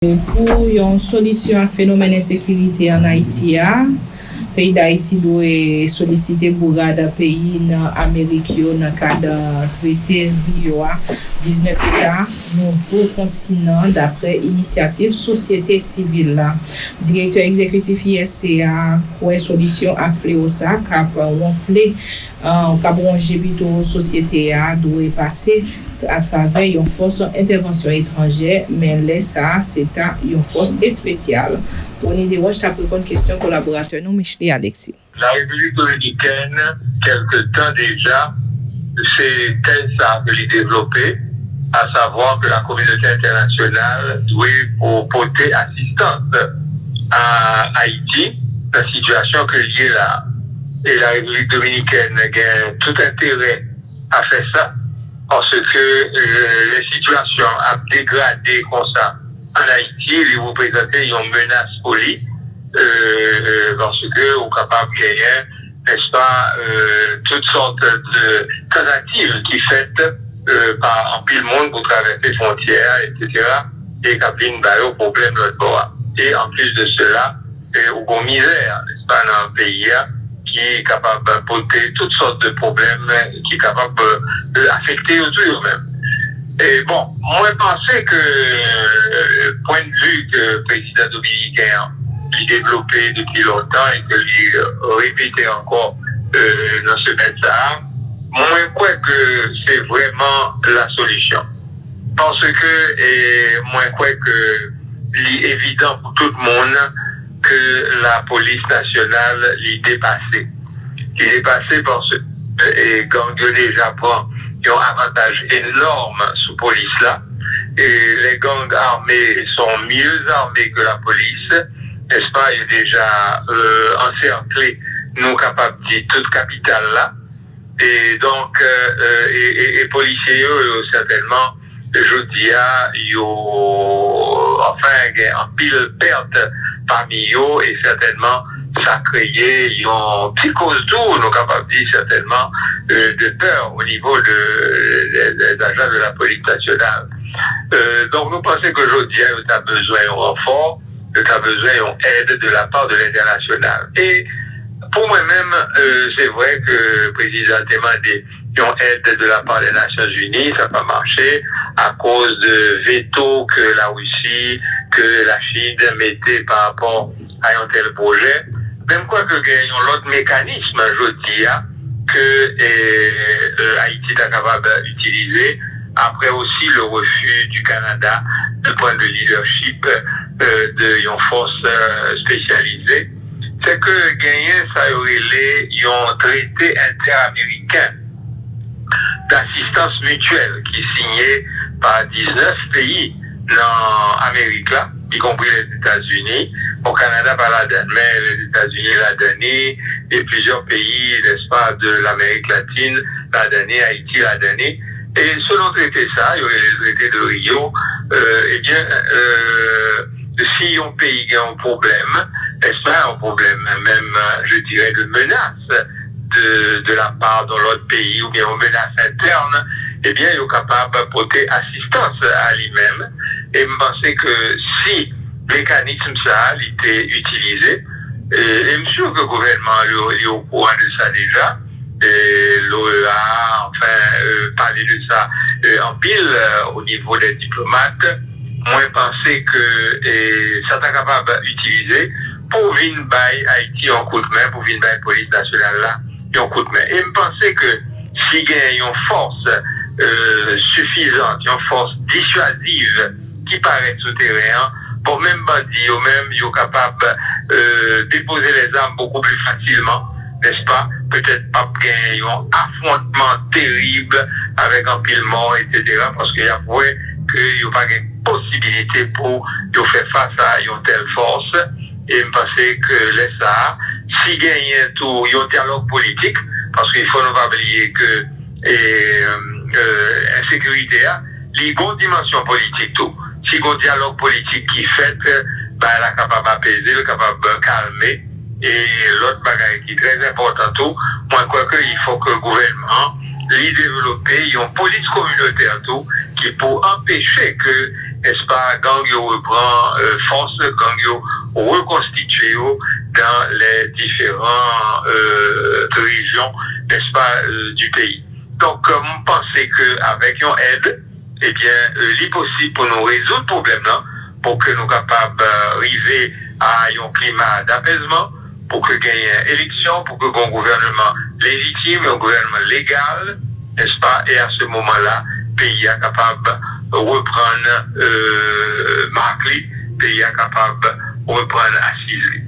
Pour une solution à phénomène d'insécurité en Haïti, le pays d'Haïti doit solliciter pour garder pays dans l'Amérique dans le cadre du traité Rio 19 États, nouveau continent d'après initiative société civile. Directeur exécutif ISCA, quoi solution à fléau ça, cap ronflé, cap ronger plutôt société a doit passer à travers une force intervention étrangère, mais là, ça, c'est une force spéciale. On est des roches, tu as pris une question collaborateur, nous, Michel Alexis. La République dominicaine, quelque temps déjà, c'est elle ça veut développer, à savoir que la communauté internationale doit porter assistance à Haïti, la situation que liée là. Et la République dominicaine a tout intérêt à faire ça, parce que les situations à dégrader comme ça en Haïti, ils vous présenter une menace pour lui, parce que vous êtes capable de gagner, n'est-ce pas, toutes sortes de tentatives qui faites par un pile monde pour traverser les frontières, etc. Et qui ont un problème de l'autre bord. Et en plus de cela, vous avez une misère, n'est-ce pas, dans le pays, qui est capable de porter toutes sortes de problèmes, qui est capable d'affecter autour même. Et bon, moi je pensais que, point de vue que le président dominicain a développé depuis longtemps et que lui répétait encore dans ce médecin, moi je crois que c'est vraiment la solution. Parce que, moi je crois que c'est évident pour tout le monde que la police nationale l'est dépassée. Il est dépassé parce que gang déjà prend un avantage énorme sous police là. Et les gangs armés sont mieux armés que la police. N'est-ce pas? Il est déjà encerclé, nous capables de dire toute capitale là. Et donc, et policiers, certainement, je dis, enfin, en pile perte parmi eux, et certainement, ça créé une psychose tour, nous capables de dire certainement, de peur au niveau des agents de la police nationale. Donc, nous pensons qu'aujourd'hui, tu as besoin d'un renfort, tu as besoin d'une aide de la part de l'international. Et pour moi-même, c'est vrai que le président a demandé une aide de la part des Nations Unies, ça n'a pas marché à cause de veto que la Russie, que la Chine mettait par rapport à un tel projet. Même quoi que il y a un autre mécanisme, je dis, que Haïti est capable d'utiliser, après aussi le refus du Canada de point de leadership d'une force spécialisée, c'est que gagner ça aurait un traité interaméricain d'assistance mutuelle qui est signé par 19 pays dans l'Amérique là, y compris les États-Unis. Au Canada, pas la donne, mais les États-Unis la donnée, et plusieurs pays, n'est-ce pas, de l'Amérique latine la donnée, Haïti la donnée. Et selon le traité ça, il y aurait le traité de Rio, eh bien, si un pays a un problème, n'est-ce pas, un problème même, je dirais, de menace de la part de l'autre pays, ou bien une menace interne, eh bien, il est capable de porter assistance à lui-même. Et je pense que si le mécanisme ça a été utilisé, et je suis sûr que le gouvernement est au courant de ça déjà, et l'OEA, enfin, parler de ça en pile au niveau des diplomates, moi, je pensais que ça est capable d'utiliser pour venir bailler Haïti en coup de main, pour venir bailler la police nationale là, en coup de main. Et je pensais que s'il y a une force suffisante, une force dissuasive qui paraît souterrain, pour même bandits, ou même, ils sont capables de déposer les armes beaucoup plus facilement, n'est-ce pas? Peut-être pas gagner un affrontement terrible avec un pile mort, etc. Parce qu'il y a prouvé qu'il n'y a pas de possibilité pour faire face à une telle force. Et je pensais que les ça, si gagner tout, il y a un dialogue politique, parce qu'il faut ne pas oublier que l'insécurité, il y a une dimension politique tout. Si il y a un dialogue politique qui fait, ben, elle est capable d'apaiser, elle est capable de calmer. Et l'autre bagage qui est très important tout, moi, je crois qu'il faut que le gouvernement lui développe une police communautaire tout, qui pour empêcher que n'est-ce pas, gang yo reprend force, gang yo reconstitué dans les différentes régions, n'est-ce pas, du pays. Donc, je pense qu'avec une aide, eh bien, il est possible pour nous résoudre le problème là, pour que nous soyons capables d'arriver à un climat d'apaisement, pour que gagner une élection, pour que un gouvernement légitime, un gouvernement légal, n'est-ce pas, et à ce moment-là, le pays est capable de reprendre marque, le pays est capable de reprendre assise.